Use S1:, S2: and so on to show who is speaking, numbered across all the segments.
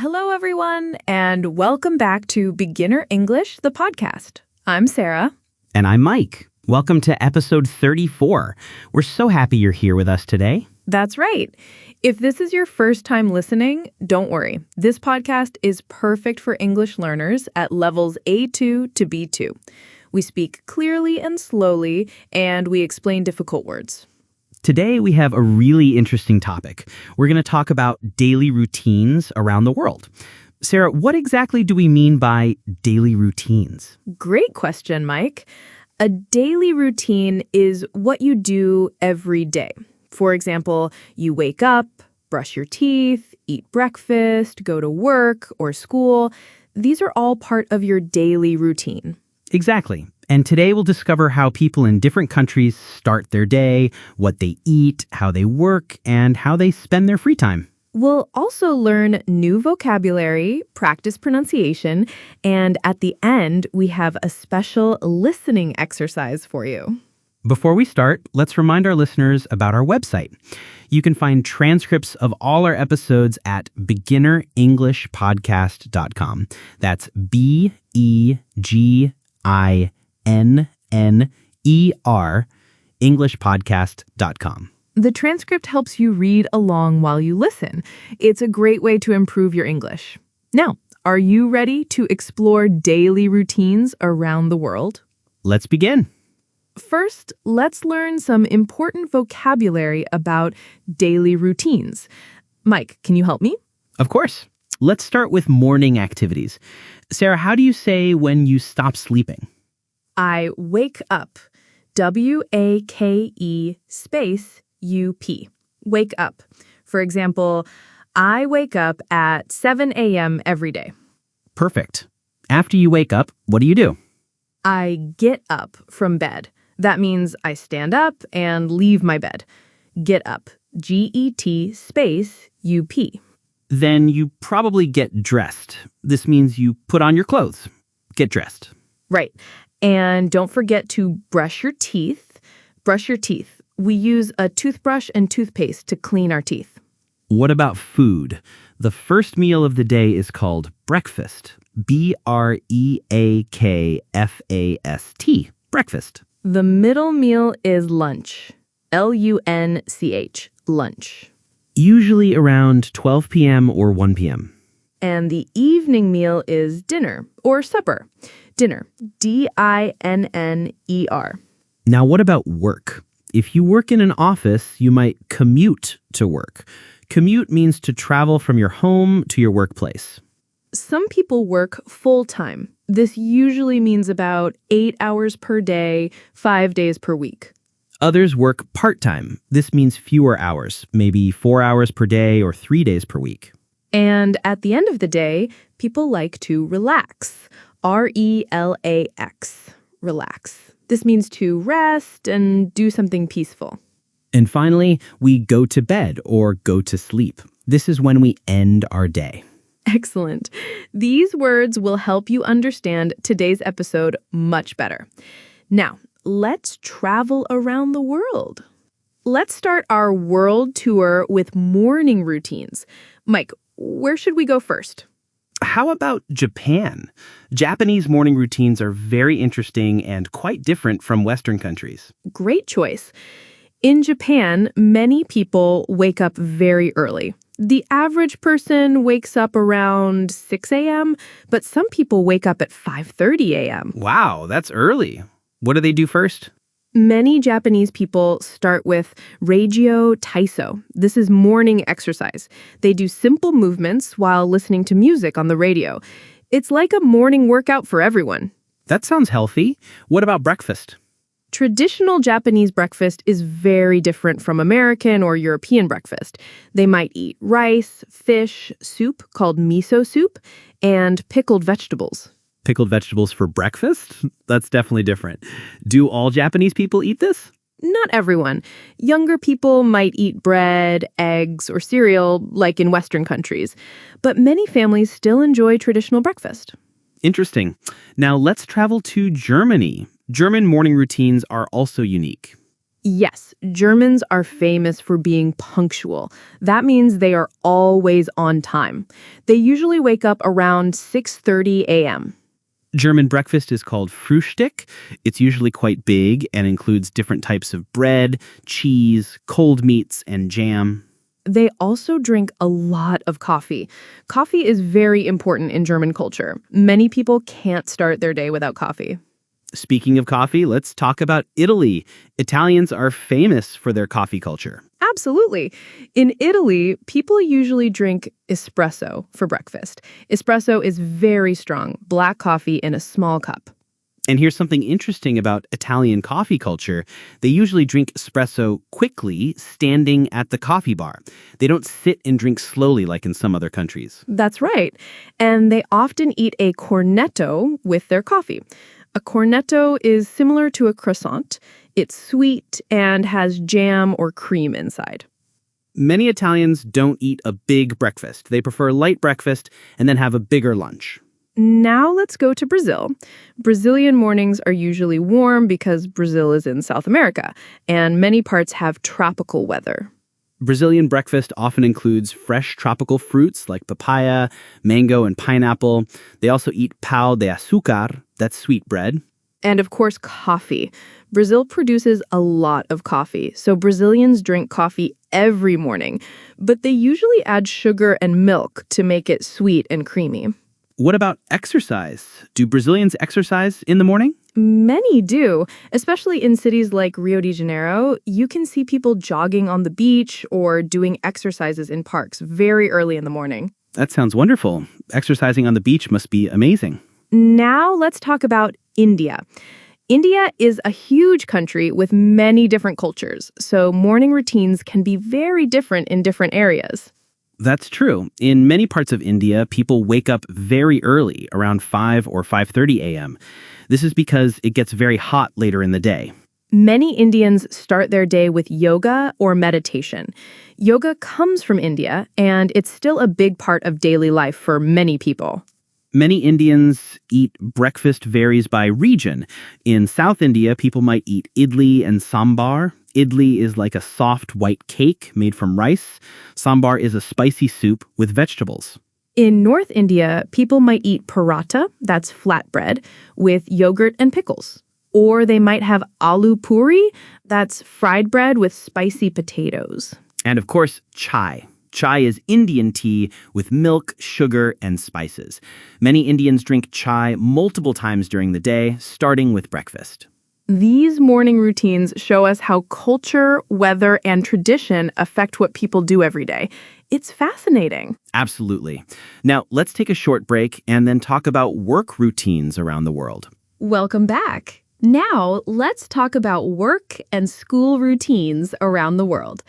S1: Hello, everyone, and welcome back to Beginner English, the podcast. I'm Sarah.
S2: And I'm Mike. Welcome to episode 34. We're so happy you're here with us today.
S1: That's right. If this is your first time listening, don't worry. This podcast is perfect for English learners at levels A2 to B2. We speak clearly and slowly, and we explain difficult words.
S2: Today, we have a really interesting topic. We're going to talk about daily routines around the world. Sarah, what exactly do we mean by daily routines?
S1: Great question, Mike. A daily routine is what you do every day. For example, you wake up, brush your teeth, eat breakfast, go to work or school. These are all part of your daily routine.
S2: Exactly. And today we'll discover how people in different countries start their day, what they eat, how they work, and how they spend their free time.
S1: We'll also learn new vocabulary, practice pronunciation, and at the end, we have a special listening exercise for you.
S2: Before we start, let's remind our listeners about our website. You can find transcripts of all our episodes at beginnerenglishpodcast.com. That's BEGINNER, englishpodcast.com.
S1: The transcript helps you read along while you listen. It's a great way to improve your English. Now, are you ready to explore daily routines around the world?
S2: Let's begin.
S1: First, let's learn some important vocabulary about daily routines. Mike, can you help me?
S2: Of course. Let's start with morning activities. Sarah, how do you say when you stop sleeping?
S1: I wake up. W-A-K-E space U-P. Wake up. For example, I wake up at 7 a.m. every day.
S2: Perfect. After you wake up, what do you do?
S1: I get up from bed. That means I stand up and leave my bed. Get up. G-E-T space U-P.
S2: Then you probably get dressed. This means you put on your clothes. Get dressed.
S1: Right. And don't forget to brush your teeth. Brush your teeth. We use a toothbrush and toothpaste to clean our teeth.
S2: What about food? The first meal of the day is called breakfast. B-R-E-A-K-F-A-S-T. Breakfast.
S1: The middle meal is lunch. L-U-N-C-H. Lunch.
S2: Usually around 12 p.m. or 1 p.m.
S1: And the evening meal is dinner or supper. Dinner. D-I-N-N-E-R.
S2: Now, what about work? If you work in an office, you might commute to work. Commute means to travel from your home to your workplace.
S1: Some people work full-time. This usually means about 8 hours per day, 5 days per week.
S2: Others work part-time. This means fewer hours, maybe 4 hours per day or 3 days per week.
S1: And at the end of the day, people like to relax. R-E-L-A-X. Relax. This means to rest and do something peaceful.
S2: And finally, we go to bed or go to sleep. This is when we end our day.
S1: Excellent. These words will help you understand today's episode much better. Now, let's travel around the world. Let's start our world tour with morning routines. Mike, where should we go first?
S2: How about Japan? Japanese morning routines are very interesting and quite different from Western countries.
S1: Great choice. In Japan, many people wake up very early. The average person wakes up around 6 a.m., but some people wake up at 5:30 a.m.
S2: Wow, that's early. What do they do first?
S1: Many Japanese people start with Reigyo Taiso. This is morning exercise. They do simple movements while listening to music on the radio. It's like a morning workout for everyone.
S2: That sounds healthy. What about breakfast?
S1: Traditional Japanese breakfast is very different from American or European breakfast. They might eat rice, fish, soup called miso soup, and pickled vegetables.
S2: Pickled vegetables for breakfast? That's definitely different. Do all Japanese people eat this?
S1: Not everyone. Younger people might eat bread, eggs, or cereal like in Western countries. But many families still enjoy traditional breakfast.
S2: Interesting. Now let's travel to Germany. German morning routines are also unique.
S1: Yes, Germans are famous for being punctual. That means they are always on time. They usually wake up around 6:30 a.m.
S2: German breakfast is called Frühstück. It's usually quite big and includes different types of bread, cheese, cold meats, and jam.
S1: They also drink a lot of coffee. Coffee is very important in German culture. Many people can't start their day without coffee.
S2: Speaking of coffee, let's talk about Italy. Italians are famous for their coffee culture.
S1: Absolutely. In Italy, people usually drink espresso for breakfast. Espresso is very strong, black coffee in a small cup.
S2: And here's something interesting about Italian coffee culture. They usually drink espresso quickly, standing at the coffee bar. They don't sit and drink slowly like in some other countries.
S1: That's right. And they often eat a cornetto with their coffee. A cornetto is similar to a croissant. It's sweet and has jam or cream inside.
S2: Many Italians don't eat a big breakfast. They prefer light breakfast and then have a bigger lunch.
S1: Now let's go to Brazil. Brazilian mornings are usually warm because Brazil is in South America, and many parts have tropical weather.
S2: Brazilian breakfast often includes fresh tropical fruits like papaya, mango, and pineapple. They also eat pão de açúcar, that's sweet bread.
S1: And of course, coffee. Brazil produces a lot of coffee, so Brazilians drink coffee every morning, but they usually add sugar and milk to make it sweet and creamy.
S2: What about exercise? Do Brazilians exercise in the morning?
S1: Many do, especially in cities like Rio de Janeiro. You can see people jogging on the beach or doing exercises in parks very early in the morning.
S2: That sounds wonderful. Exercising on the beach must be amazing.
S1: Now let's talk about India. India is a huge country with many different cultures, so morning routines can be very different in different areas.
S2: That's true. In many parts of India, people wake up very early, around 5 or 5:30 a.m. This is because it gets very hot later in the day.
S1: Many Indians start their day with yoga or meditation. Yoga comes from India, and it's still a big part of daily life for many people.
S2: Many Indians eat breakfast varies by region. In South India, people might eat idli and sambar. Idli is like a soft white cake made from rice. Sambar is a spicy soup with vegetables.
S1: In North India, people might eat paratha, that's flatbread, with yogurt and pickles. Or they might have aloo puri, that's fried bread with spicy potatoes.
S2: And of course, chai. Chai is Indian tea with milk, sugar, and spices. Many Indians drink chai multiple times during the day, starting with breakfast.
S1: These morning routines show us how culture, weather, and tradition affect what people do every day. It's fascinating.
S2: Absolutely. Now, let's take a short break and then talk about work routines around the world.
S1: Welcome back. Now, let's talk about work and school routines around the world.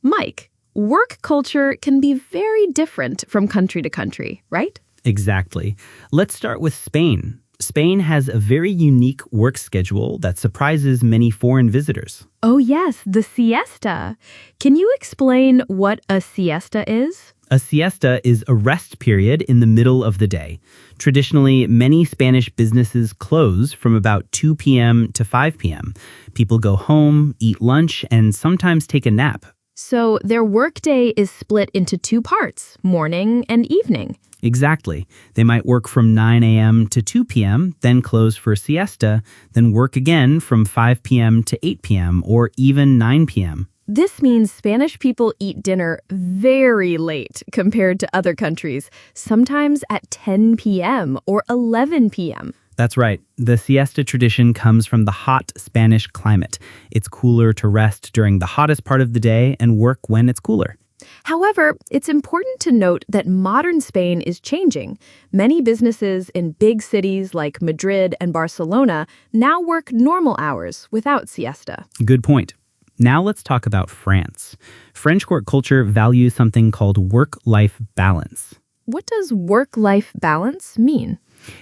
S1: Mike, work culture can be very different from country to country, right?
S2: Exactly. Let's start with Spain. Spain has a very unique work schedule that surprises many foreign visitors.
S1: Oh yes, the siesta. Can you explain what a siesta is?
S2: A siesta is a rest period in the middle of the day. Traditionally, many Spanish businesses close from about 2 p.m. to 5 p.m. People go home, eat lunch, and sometimes take a nap.
S1: So their workday is split into two parts, morning and evening.
S2: Exactly. They might work from 9 a.m. to 2 p.m., then close for a siesta, then work again from 5 p.m. to 8 p.m., or even 9 p.m.
S1: This means Spanish people eat dinner very late compared to other countries, sometimes at 10 p.m. or 11 p.m.
S2: That's right. The siesta tradition comes from the hot Spanish climate. It's cooler to rest during the hottest part of the day and work when it's cooler.
S1: However, it's important to note that modern Spain is changing. Many businesses in big cities like Madrid and Barcelona now work normal hours without siesta.
S2: Good point. Now let's talk about France. French work culture values something called work-life balance.
S1: What does work-life balance mean?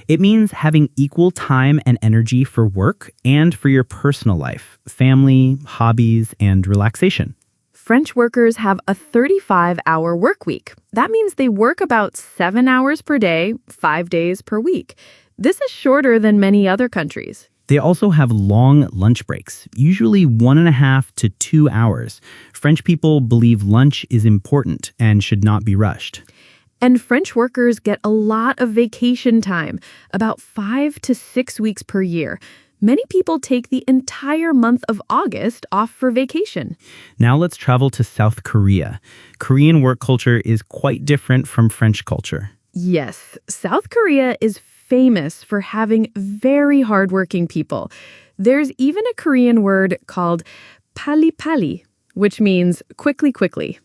S2: It means having equal time and energy for work and for your personal life, family, hobbies, and relaxation.
S1: French workers have a 35-hour work week. That means they work about 7 hours per day, 5 days per week. This is shorter than many other countries.
S2: They also have long lunch breaks, usually 1.5 to 2 hours. French people believe lunch is important and should not be rushed.
S1: And French workers get a lot of vacation time, about 5 to 6 weeks per year. Many people take the entire month of August off for vacation.
S2: Now let's travel to South Korea. Korean work culture is quite different from French culture.
S1: Yes, South Korea is famous for having very hardworking people. There's even a Korean word called pali pali, which means quickly, quickly.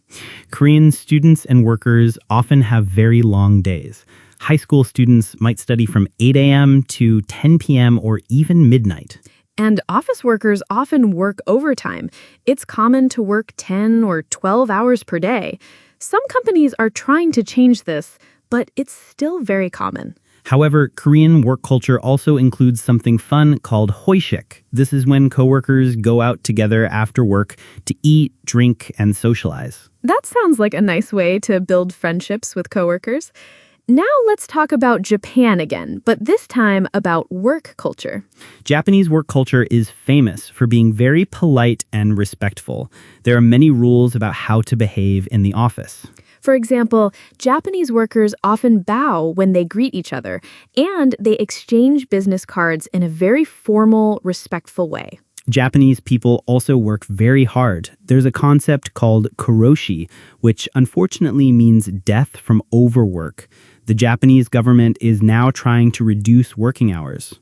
S2: Korean students and workers often have very long days. High school students might study from 8 a.m. to 10 p.m. or even midnight.
S1: And office workers often work overtime. It's common to work 10 or 12 hours per day. Some companies are trying to change this, but it's still very common.
S2: However, Korean work culture also includes something fun called hoishik. This is when coworkers go out together after work to eat, drink, and socialize.
S1: That sounds like a nice way to build friendships with coworkers. Now let's talk about Japan again, but this time about work culture.
S2: Japanese work culture is famous for being very polite and respectful. There are many rules about how to behave in the office.
S1: For example, Japanese workers often bow when they greet each other, and they exchange business cards in a very formal, respectful way.
S2: Japanese people also work very hard. There's a concept called karoshi, which unfortunately means death from overwork. The Japanese government is now trying to reduce working hours.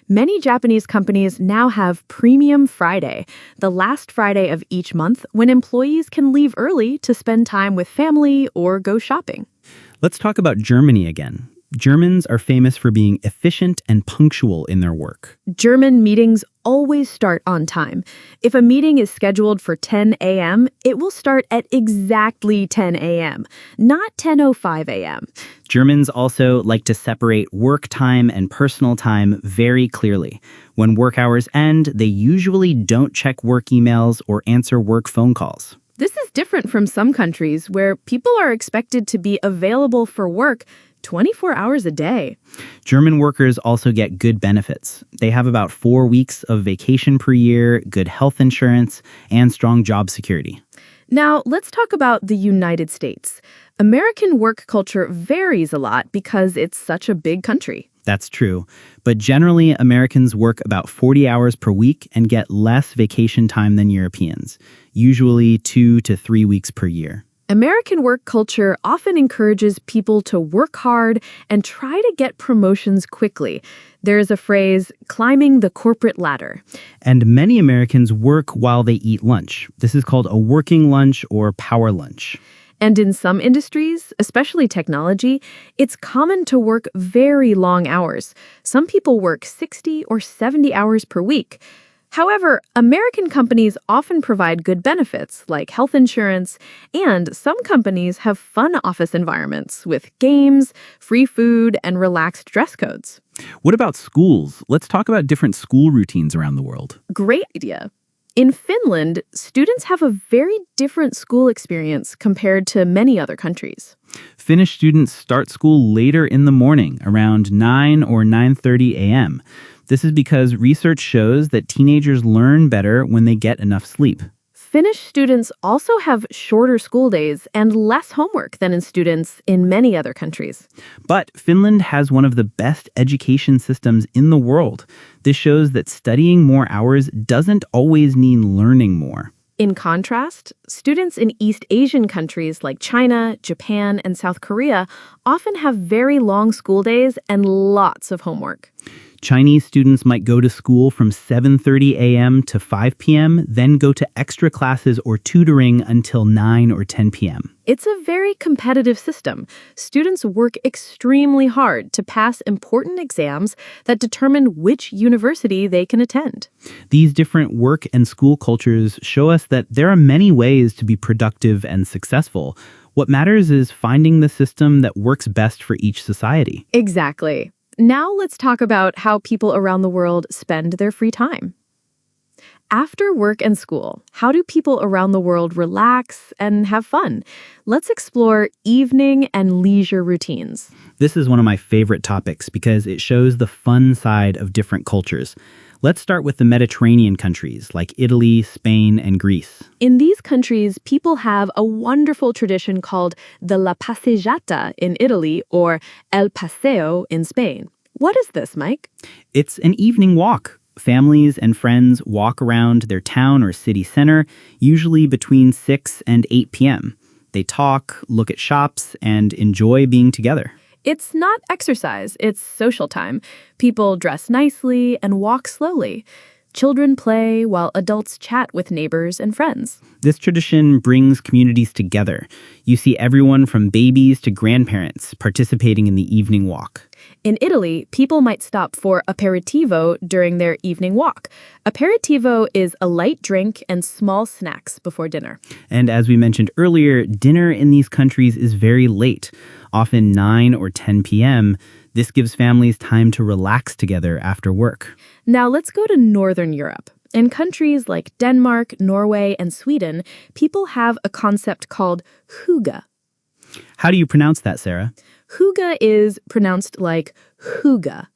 S1: Many Japanese companies now have Premium Friday, the last Friday of each month when employees can leave early to spend time with family or go shopping.
S2: Let's talk about Germany again. Germans are famous for being efficient and punctual in their work.
S1: German meetings always start on time. If a meeting is scheduled for 10 a.m., it will start at exactly 10 a.m., not 10:05 a.m.
S2: Germans also like to separate work time and personal time very clearly. When work hours end, they usually don't check work emails or answer work phone calls.
S1: This is different from some countries where people are expected to be available for work 24 hours a day.
S2: German workers also get good benefits. They have about 4 weeks of vacation per year, good health insurance, and strong job security.
S1: Now, let's talk about the United States. American work culture varies a lot because it's such a big country.
S2: That's true. But generally, Americans work about 40 hours per week and get less vacation time than Europeans, usually 2 to 3 weeks per year.
S1: American work culture often encourages people to work hard and try to get promotions quickly. There's a phrase, climbing the corporate ladder.
S2: And many Americans work while they eat lunch. This is called a working lunch or power lunch.
S1: And in some industries, especially technology, it's common to work very long hours. Some people work 60 or 70 hours per week. However, American companies often provide good benefits like health insurance, and some companies have fun office environments with games, free food, and relaxed dress codes.
S2: What about schools? Let's talk about different school routines around the world.
S1: Great idea. In Finland, students have a very different school experience compared to many other countries.
S2: Finnish students start school later in the morning, around 9 or 9:30 a.m. This is because research shows that teenagers learn better when they get enough sleep.
S1: Finnish students also have shorter school days and less homework than in students in many other countries.
S2: But Finland has one of the best education systems in the world. This shows that studying more hours doesn't always mean learning more.
S1: In contrast, students in East Asian countries like China, Japan, and South Korea often have very long school days and lots of homework.
S2: Chinese students might go to school from 7:30 a.m. to 5 p.m., then go to extra classes or tutoring until 9 or 10 p.m.
S1: It's a very competitive system. Students work extremely hard to pass important exams that determine which university they can attend.
S2: These different work and school cultures show us that there are many ways to be productive and successful. What matters is finding the system that works best for each society.
S1: Exactly. Now let's talk about how people around the world spend their free time. After work and school, how do people around the world relax and have fun? Let's explore evening and leisure routines.
S2: This is one of my favorite topics because it shows the fun side of different cultures. Let's start with the Mediterranean countries like Italy, Spain, and Greece.
S1: In these countries, people have a wonderful tradition called the La Passeggiata in Italy or El Paseo in Spain. What is this, Mike?
S2: It's an evening walk. Families and friends walk around their town or city center, usually between 6 and 8 p.m. They talk, look at shops, and enjoy being together.
S1: It's not exercise, it's social time. People dress nicely and walk slowly. Children play while adults chat with neighbors and friends.
S2: This tradition brings communities together. You see everyone from babies to grandparents participating in the evening walk.
S1: In Italy, people might stop for aperitivo during their evening walk. Aperitivo is a light drink and small snacks before dinner.
S2: And as we mentioned earlier, dinner in these countries is very late, often 9 or 10 p.m. This gives families time to relax together after work.
S1: Now let's go to Northern Europe. In countries like Denmark, Norway, and Sweden, people have a concept called hygge.
S2: How do you pronounce that, Sarah?
S1: Hygge is pronounced like hygge.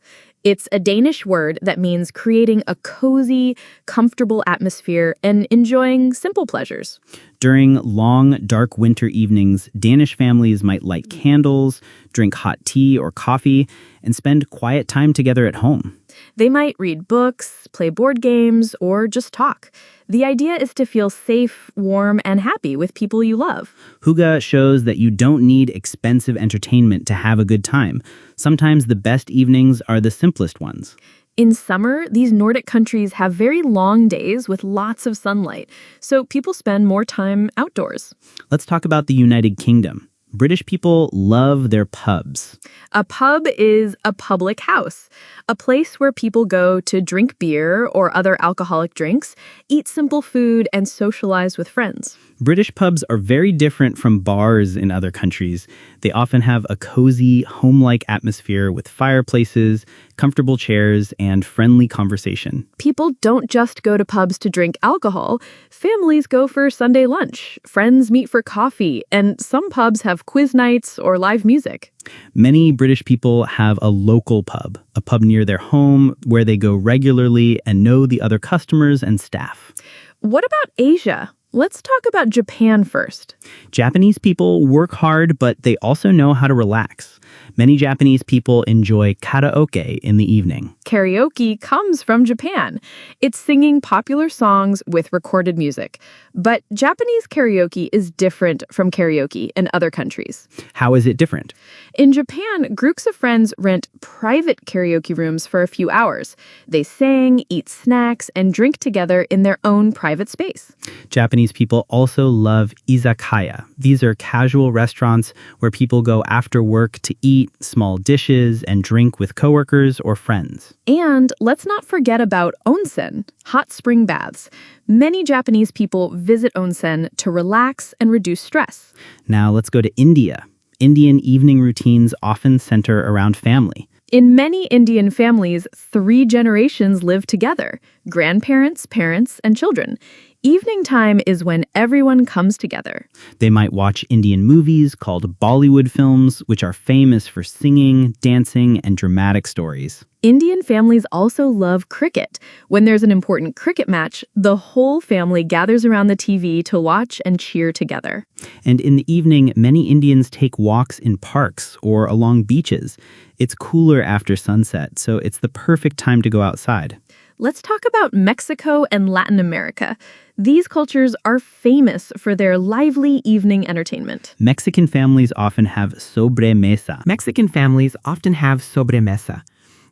S1: It's a Danish word that means creating a cozy, comfortable atmosphere and enjoying simple pleasures.
S2: During long, dark winter evenings, Danish families might light candles, drink hot tea or coffee, and spend quiet time together at home.
S1: They might read books, play board games, or just talk. The idea is to feel safe, warm, and happy with people you love.
S2: Hygge shows that you don't need expensive entertainment to have a good time. Sometimes the best evenings are the simplest ones.
S1: In summer, these Nordic countries have very long days with lots of sunlight, so people spend more time outdoors.
S2: Let's talk about the United Kingdom. British people love their pubs.
S1: A pub is a public house, a place where people go to drink beer or other alcoholic drinks, eat simple food, and socialize with friends.
S2: British pubs are very different from bars in other countries. They often have a cozy, home-like atmosphere with fireplaces, comfortable chairs, and friendly conversation.
S1: People don't just go to pubs to drink alcohol. Families go for Sunday lunch. Friends meet for coffee, and some pubs have quiz nights or live music.
S2: Many British people have a local pub, a pub near their home where they go regularly and know the other customers and staff.
S1: What about Asia? Let's talk about Japan first.
S2: Japanese people work hard, but they also know how to relax. Many Japanese people enjoy karaoke in the evening.
S1: Karaoke comes from Japan. It's singing popular songs with recorded music. But Japanese karaoke is different from karaoke in other countries.
S2: How is it different?
S1: In Japan, groups of friends rent private karaoke rooms for a few hours. They sing, eat snacks, and drink together in their own private space.
S2: Japanese people also love izakaya. These are casual restaurants where people go after work to eat small dishes and drink with coworkers or friends.
S1: And let's not forget about onsen, hot spring baths. Many Japanese people visit onsen to relax and reduce stress.
S2: Now let's go to India. Indian evening routines often center around family.
S1: In many Indian families, 3 generations live together: grandparents, parents, and children. Evening time is when everyone comes together.
S2: They might watch Indian movies called Bollywood films, which are famous for singing, dancing, and dramatic stories.
S1: Indian families also love cricket. When there's an important cricket match, the whole family gathers around the TV to watch and cheer together.
S2: And in the evening, many Indians take walks in parks or along beaches. It's cooler after sunset, so it's the perfect time to go outside.
S1: Let's talk about Mexico and Latin America. These cultures are famous for their lively evening entertainment.
S2: Mexican families often have sobremesa.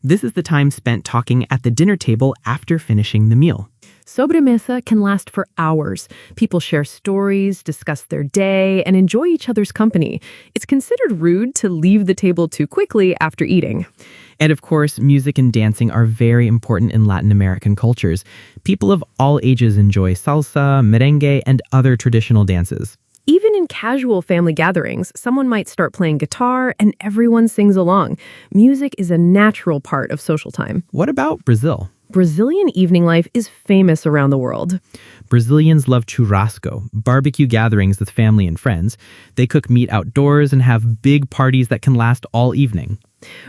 S3: This is the time spent talking at the dinner table after finishing the meal.
S1: Sobremesa can last for hours. People share stories, discuss their day, and enjoy each other's company. It's considered rude to leave the table too quickly after eating.
S3: And of course, music and dancing are very important in Latin American cultures. People of all ages enjoy salsa, merengue, and other traditional dances.
S1: Even in casual family gatherings, someone might start playing guitar and everyone sings along. Music is a natural part of social time.
S3: What about Brazil?
S1: Brazilian evening life is famous around the world.
S3: Brazilians love churrasco, barbecue gatherings with family and friends. They cook meat outdoors and have big parties that can last all evening.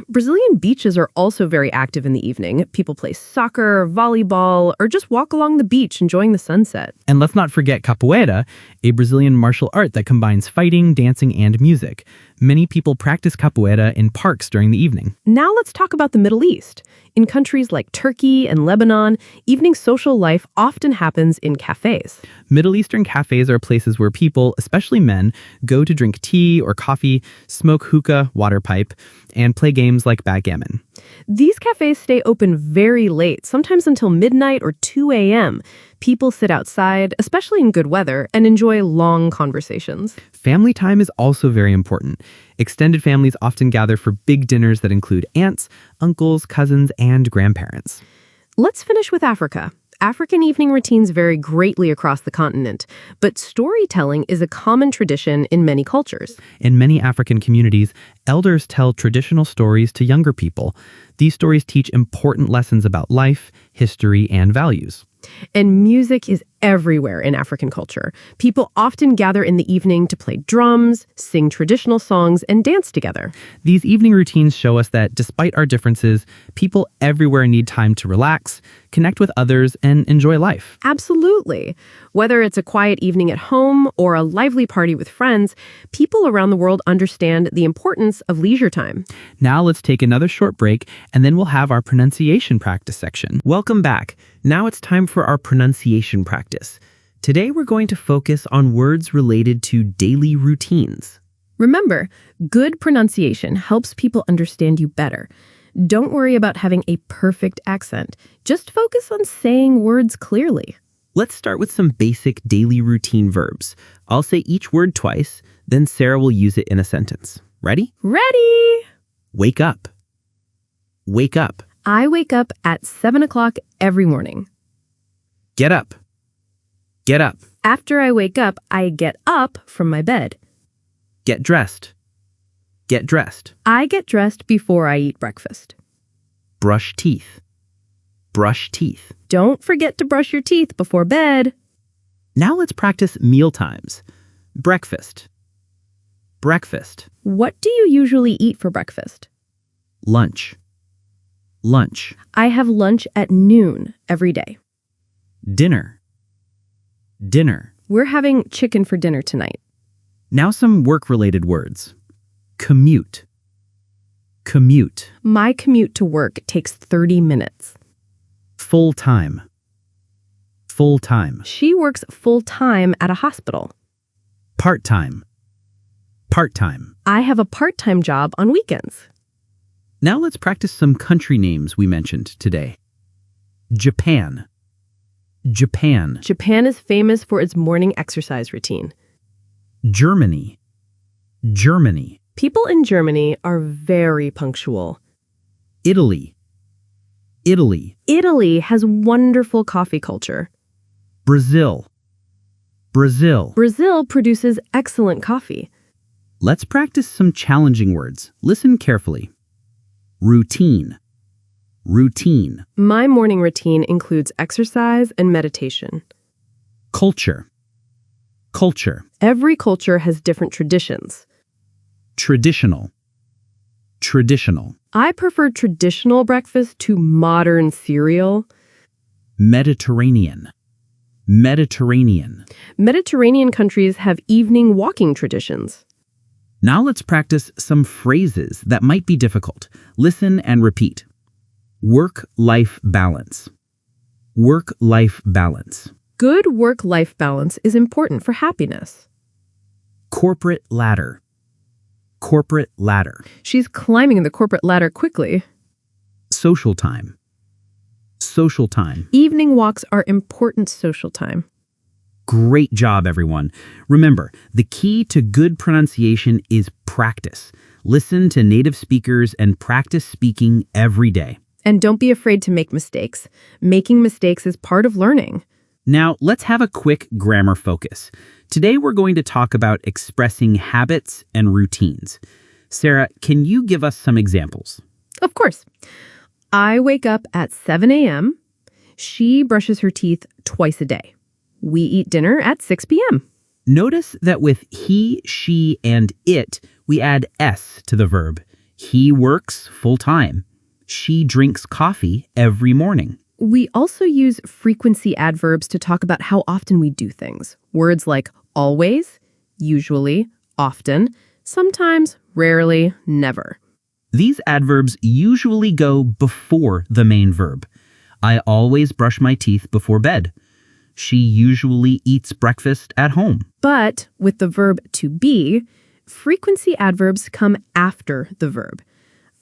S1: Brazilian beaches are also very active in the evening. People play soccer, volleyball, or just walk along the beach enjoying the sunset.
S3: And let's not forget capoeira, a Brazilian martial art that combines fighting, dancing, and music. Many people practice capoeira in parks during the evening.
S1: Now let's talk about the Middle East. In countries like Turkey and Lebanon, evening social life often happens in cafes.
S3: Middle Eastern cafes are places where people, especially men, go to drink tea or coffee, smoke hookah, water pipe, and play games like backgammon.
S1: These cafes stay open very late, sometimes until midnight or 2 a.m. People sit outside, especially in good weather, and enjoy long conversations.
S3: Family time is also very important. Extended families often gather for big dinners that include aunts, uncles, cousins, and grandparents.
S1: Let's finish with Africa. African evening routines vary greatly across the continent, but storytelling is a common tradition in many cultures.
S3: In many African communities, elders tell traditional stories to younger people. These stories teach important lessons about life, history, and values.
S1: And music is everywhere in African culture. People often gather in the evening to play drums, sing traditional songs, and dance together.
S3: These evening routines show us that despite our differences, people everywhere need time to relax, connect with others, and enjoy life.
S1: Absolutely. Whether it's a quiet evening at home or a lively party with friends, people around the world understand the importance of leisure time.
S3: Now let's take another short break, and then we'll have our pronunciation practice section.
S4: Welcome back. Now it's time for our pronunciation practice. Today we're going to focus on words related to daily routines.
S1: Remember, good pronunciation helps people understand you better. Don't worry about having a perfect accent. Just focus on saying words clearly.
S4: Let's start with some basic daily routine verbs. I'll say each word twice, then Sarah will use it in a sentence. Ready?
S1: Ready!
S4: Wake up. Wake up.
S1: I wake up at 7 o'clock every morning.
S4: Get up. Get up.
S1: After I wake up, I get up from my bed.
S4: Get dressed. Get dressed.
S1: I get dressed before I eat breakfast.
S4: Brush teeth. Brush teeth.
S1: Don't forget to brush your teeth before bed.
S4: Now let's practice meal times. Breakfast. Breakfast.
S1: What do you usually eat for breakfast?
S4: Lunch. Lunch.
S1: I have lunch at noon every day.
S4: Dinner. Dinner.
S1: We're having chicken for dinner tonight.
S4: Now some work-related words. Commute. Commute.
S1: My commute to work takes 30 minutes.
S4: Full-time. Full-time.
S1: She works full-time at a hospital.
S4: Part-time. Part-time.
S1: I have a part-time job on weekends.
S4: Now let's practice some country names we mentioned today. Japan. Japan.
S1: Japan is famous for its morning exercise routine.
S4: Germany. Germany.
S1: People in Germany are very punctual.
S4: Italy. Italy.
S1: Italy has wonderful coffee culture.
S4: Brazil. Brazil.
S1: Brazil produces excellent coffee.
S4: Let's practice some challenging words. Listen carefully. Routine. Routine.
S1: My morning routine includes exercise and meditation.
S4: Culture. Culture.
S1: Every culture has different traditions.
S4: Traditional. Traditional.
S1: I prefer traditional breakfast to modern cereal.
S4: Mediterranean. Mediterranean.
S1: Mediterranean countries have evening walking traditions.
S4: Now let's practice some phrases that might be difficult. Listen and repeat. Work-life balance. Work-life balance.
S1: Good work-life balance is important for happiness.
S4: Corporate ladder. Corporate ladder.
S1: She's climbing the corporate ladder quickly.
S4: Social time. Social time.
S1: Evening walks are important social time.
S4: Great job, everyone. Remember, the key to good pronunciation is practice. Listen to native speakers and practice speaking every day.
S1: And don't be afraid to make mistakes. Making mistakes is part of learning.
S4: Now, let's have a quick grammar focus. Today, we're going to talk about expressing habits and routines. Sarah, can you give us some examples?
S1: Of course. I wake up at 7 a.m. She brushes her teeth twice a day. We eat dinner at 6 p.m.
S4: Notice that with he, she, and it, we add S to the verb. He works full-time. She drinks coffee every morning.
S1: We also use frequency adverbs to talk about how often we do things. Words like always, usually, often, sometimes, rarely, never.
S4: These adverbs usually go before the main verb. I always brush my teeth before bed. She usually eats breakfast at home.
S1: But with the verb to be, frequency adverbs come after the verb.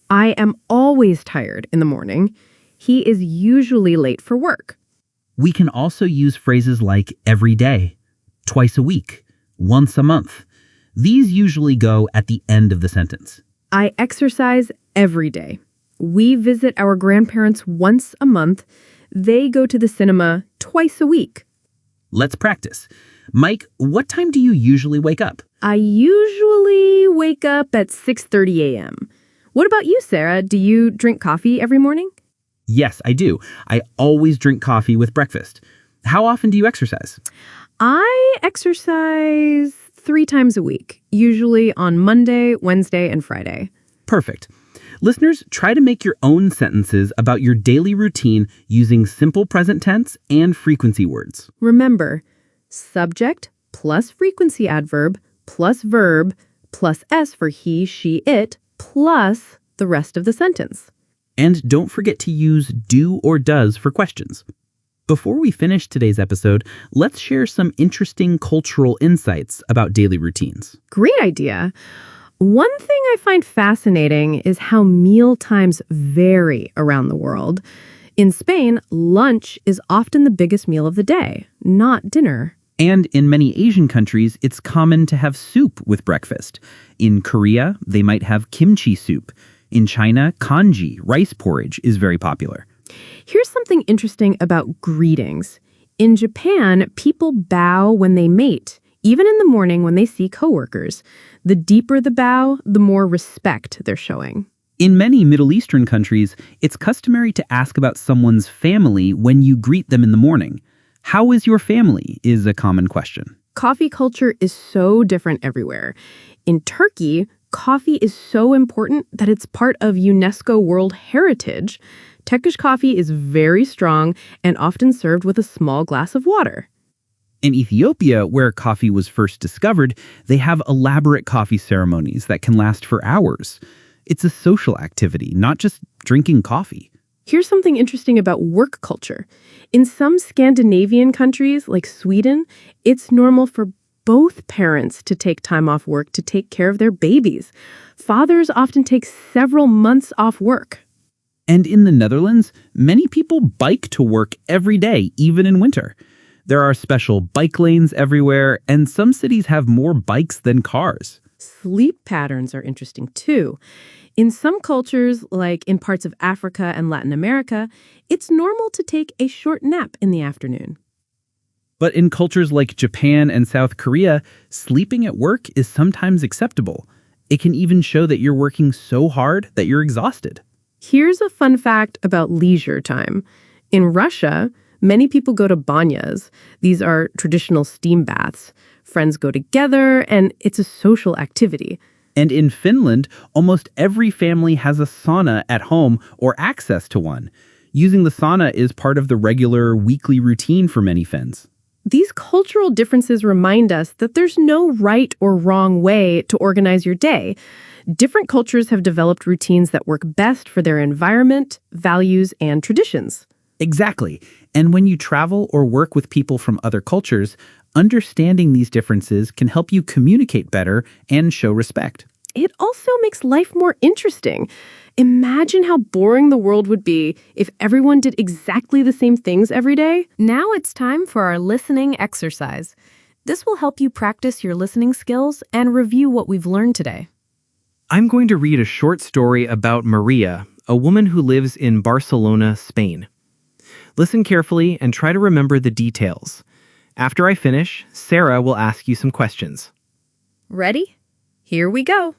S1: I am always tired in the morning. He is usually late for work.
S4: We can also use phrases like every day, twice a week, once a month. These usually go at the end of the sentence.
S1: I exercise every day. We visit our grandparents once a month. They go to the cinema twice a week.
S4: Let's practice. Mike, what time do you usually wake up?
S1: I usually wake up at 6:30 a.m. What about you, Sarah? Do you drink coffee every morning?
S4: Yes, I do. I always drink coffee with breakfast. How often do you exercise?
S1: I exercise 3 times a week, usually on Monday, Wednesday, and Friday.
S4: Perfect. Listeners, try to make your own sentences about your daily routine using simple present tense and frequency words.
S1: Remember, subject plus frequency adverb plus verb plus S for he, she, it plus the rest of the sentence.
S4: And don't forget to use do or does for questions. Before we finish today's episode, let's share some interesting cultural insights about daily routines.
S1: Great idea. One thing I find fascinating is how meal times vary around the world. In Spain, lunch is often the biggest meal of the day, not dinner.
S4: And in many Asian countries, it's common to have soup with breakfast. In Korea, they might have kimchi soup. In China, congee, rice porridge, is very popular.
S1: Here's something interesting about greetings. In Japan, people bow when they mate, even in the morning when they see coworkers. The deeper the bow, the more respect they're showing.
S4: In many Middle Eastern countries, it's customary to ask about someone's family when you greet them in the morning. How is your family? Is a common question.
S1: Coffee culture is so different everywhere. In Turkey, coffee is so important that it's part of UNESCO World Heritage. Turkish coffee is very strong and often served with a small glass of water.
S4: In Ethiopia, where coffee was first discovered, they have elaborate coffee ceremonies that can last for hours. It's a social activity, not just drinking coffee.
S1: Here's something interesting about work culture. In some Scandinavian countries, like Sweden, it's normal for both parents to take time off work to take care of their babies. Fathers often take several months off work.
S4: And in the Netherlands, many people bike to work every day, even in winter. There are special bike lanes everywhere, and some cities have more bikes than cars.
S1: Sleep patterns are interesting too. In some cultures, like in parts of Africa and Latin America, it's normal to take a short nap in the afternoon.
S4: But in cultures like Japan and South Korea, sleeping at work is sometimes acceptable. It can even show that you're working so hard that you're exhausted.
S1: Here's a fun fact about leisure time. In Russia, many people go to banyas. These are traditional steam baths. Friends go together, and it's a social activity.
S4: And in Finland, almost every family has a sauna at home or access to one. Using the sauna is part of the regular weekly routine for many Finns.
S1: These cultural differences remind us that there's no right or wrong way to organize your day. Different cultures have developed routines that work best for their environment, values, and traditions.
S4: Exactly. And when you travel or work with people from other cultures, understanding these differences can help you communicate better and show respect.
S1: It also makes life more interesting. Imagine how boring the world would be if everyone did exactly the same things every day. Now it's time for our listening exercise. This will help you practice your listening skills and review what we've learned today.
S3: I'm going to read a short story about Maria, a woman who lives in Barcelona, Spain. Listen carefully and try to remember the details. After I finish, Sarah will ask you some questions.
S1: Ready? Here we go.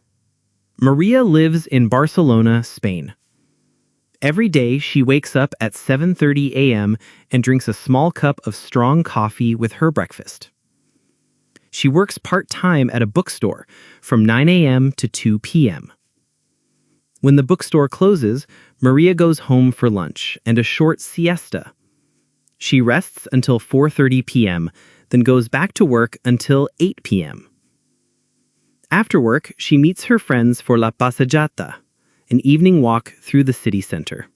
S3: Maria lives in Barcelona, Spain. Every day, she wakes up at 7:30 a.m. and drinks a small cup of strong coffee with her breakfast. She works part-time at a bookstore from 9 a.m. to 2 p.m. When the bookstore closes, Maria goes home for lunch and a short siesta. She rests until 4:30 p.m., then goes back to work until 8 p.m. After work, she meets her friends for la passeggiata, an evening walk through the city center.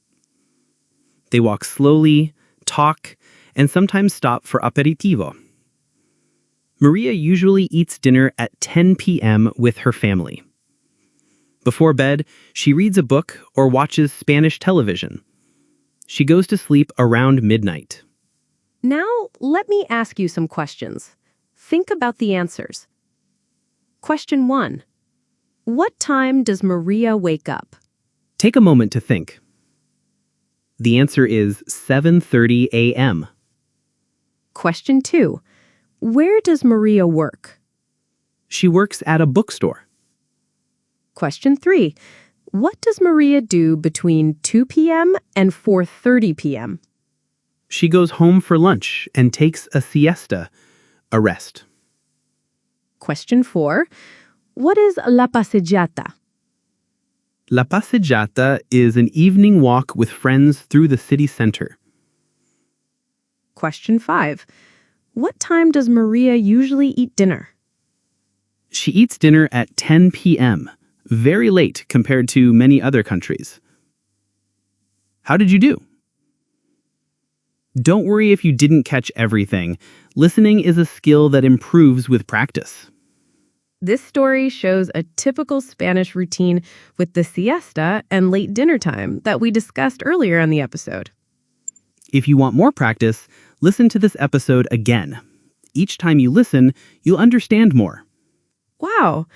S3: They walk slowly, talk, and sometimes stop for aperitivo. Maria usually eats dinner at 10 p.m. with her family. Before bed, she reads a book or watches Spanish television. She goes to sleep around midnight.
S1: Now, let me ask you some questions. Think about the answers. Question 1. What time does Maria wake up?
S3: Take a moment to think. The answer is 7:30 a.m.
S1: Question 2. Where does Maria work?
S3: She works at a bookstore.
S1: Question 3. What does Maria do between 2 p.m. and 4:30 p.m.?
S3: She goes home for lunch and takes a siesta, a rest.
S1: Question 4. What is la passeggiata?
S3: La passeggiata is an evening walk with friends through the city center.
S1: Question 5. What time does Maria usually eat dinner?
S3: She eats dinner at 10 p.m., very late compared to many other countries. How did you do? Don't worry if you didn't catch everything. Listening is a skill that improves with practice.
S1: This story shows a typical Spanish routine with the siesta and late dinner time that we discussed earlier in the episode.
S3: If you want more practice, listen to this episode again. Each time you listen, you'll understand more.
S1: Wow,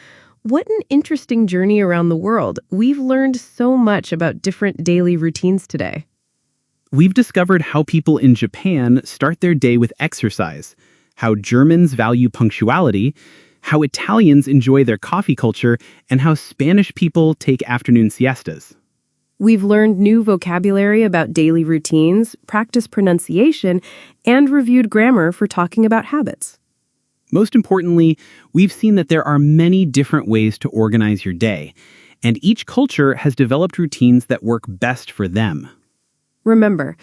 S1: what an interesting journey around the world. We've learned so much about different daily routines today.
S3: We've discovered how people in Japan start their day with exercise, how Germans value punctuality, how Italians enjoy their coffee culture, and how Spanish people take afternoon siestas.
S1: We've learned new vocabulary about daily routines, practiced pronunciation, and reviewed grammar for talking about habits.
S3: Most importantly, we've seen that there are many different ways to organize your day, and each culture has developed routines that work best for them.
S1: Remember,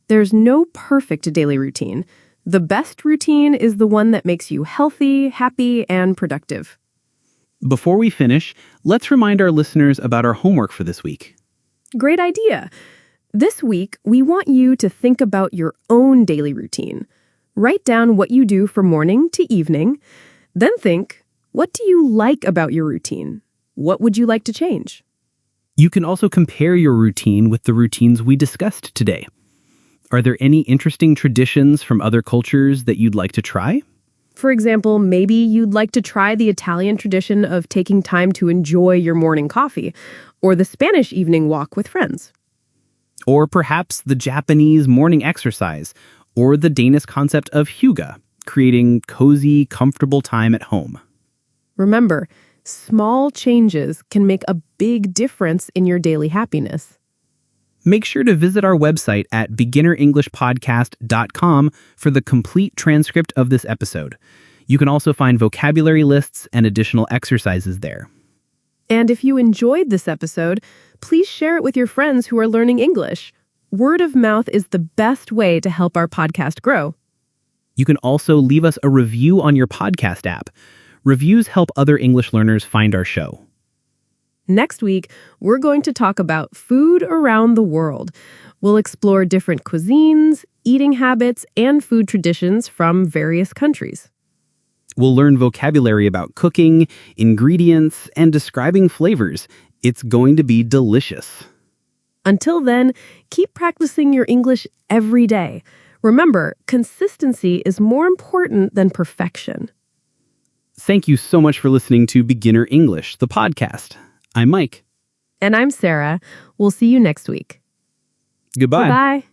S1: there's no perfect daily routine. The best routine is the one that makes you healthy, happy, and productive.
S3: Before we finish, let's remind our listeners about our homework for this week.
S1: Great idea. This week, we want you to think about your own daily routine. Write down what you do from morning to evening. Then think, what do you like about your routine? What would you like to change?
S3: You can also compare your routine with the routines we discussed today. Are there any interesting traditions from other cultures that you'd like to try?
S1: For example, maybe you'd like to try the Italian tradition of taking time to enjoy your morning coffee, or the Spanish evening walk with friends.
S3: Or perhaps the Japanese morning exercise, or the Danish concept of hygge, creating cozy, comfortable time at home.
S1: Remember, small changes can make a big difference in your daily happiness.
S3: Make sure to visit our website at beginnerenglishpodcast.com for the complete transcript of this episode. You can also find vocabulary lists and additional exercises there.
S1: And if you enjoyed this episode, please share it with your friends who are learning English. Word of mouth is the best way to help our podcast grow.
S3: You can also leave us a review on your podcast app. Reviews help other English learners find our show.
S1: Next week, we're going to talk about food around the world. We'll explore different cuisines, eating habits, and food traditions from various countries.
S3: We'll learn vocabulary about cooking, ingredients, and describing flavors. It's going to be delicious.
S1: Until then, keep practicing your English every day. Remember, consistency is more important than perfection.
S3: Thank you so much for listening to Beginner English, the podcast. I'm Mike.
S1: And I'm Sarah. We'll see you next week.
S3: Goodbye.
S1: Bye.